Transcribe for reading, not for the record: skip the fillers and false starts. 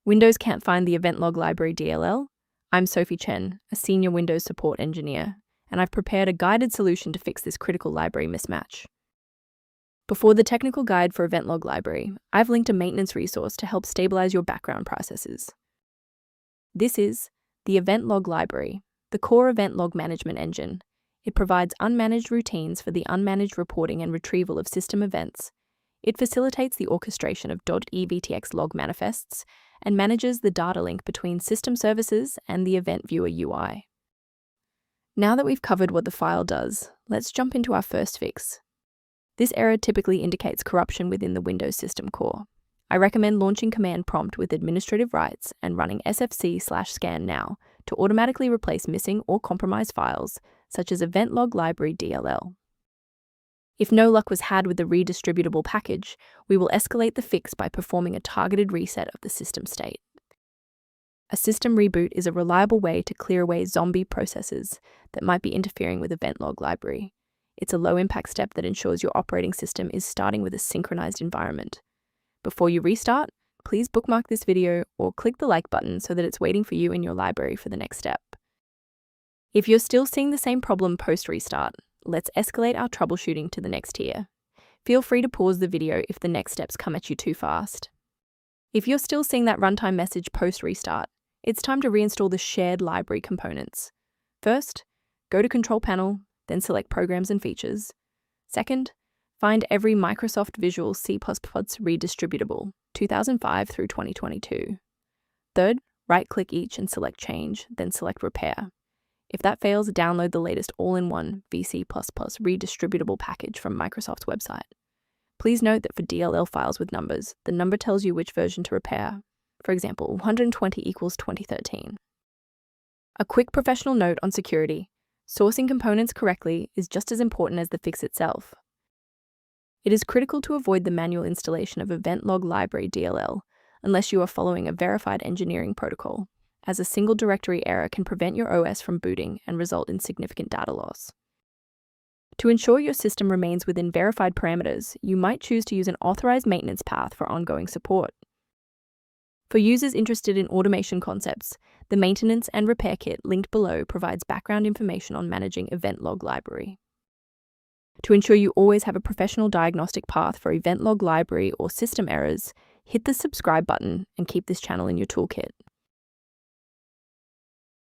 Windows can't find the Eventlog Library DLL? I'm Sophie Chen, a senior Windows support engineer, and I've prepared a guided solution to fix this critical library mismatch. Before the technical guide for Eventlog Library, I've linked a maintenance resource to help stabilize your background processes. This is the Eventlog Library, the core event log management engine. It provides unmanaged routines for the unmanaged reporting and retrieval of system events. It facilitates the orchestration of .evtx log manifests and manages the data link between system services and the event viewer UI. Now that we've covered what the file does, let's jump into our first fix. This error typically indicates corruption within the Windows system core. I recommend launching command prompt with administrative rights and running sfc/scannow to automatically replace missing or compromised files, such as Eventlog Library DLL. If no luck was had with the Redistributable package, we will escalate the fix by performing a targeted reset of the system state. A system reboot is a reliable way to clear away zombie processes that might be interfering with Eventlog Library. It's a low-impact step that ensures your operating system is starting with a synchronized environment. Before you restart, please bookmark this video or click the like button so that it's waiting for you in your library for the next step. If you're still seeing the same problem post-restart, let's escalate our troubleshooting to the next tier. Feel free to pause the video if the next steps come at you too fast. If you're still seeing that runtime message post-restart, it's time to reinstall the shared library components. First, go to Control Panel, then select Programs and Features. Second, find every Microsoft Visual C++ Redistributable, 2005 through 2022. Third, right-click each and select Change, then select Repair. If that fails, download the latest all-in-one VC++ Redistributable package from Microsoft's website. Please note that for DLL files with numbers, the number tells you which version to repair. For example, 120 equals 2013. A quick professional note on security. Sourcing components correctly is just as important as the fix itself. It is critical to avoid the manual installation of Eventlog Library DLL unless you are following a verified engineering protocol, as a single directory error can prevent your OS from booting and result in significant data loss. To ensure your system remains within verified parameters, you might choose to use an authorized maintenance path for ongoing support. For users interested in automation concepts, the Maintenance and Repair Kit linked below provides background information on managing Eventlog Library. To ensure you always have a professional diagnostic path for Eventlog Library or system errors, hit the subscribe button and keep this channel in your toolkit.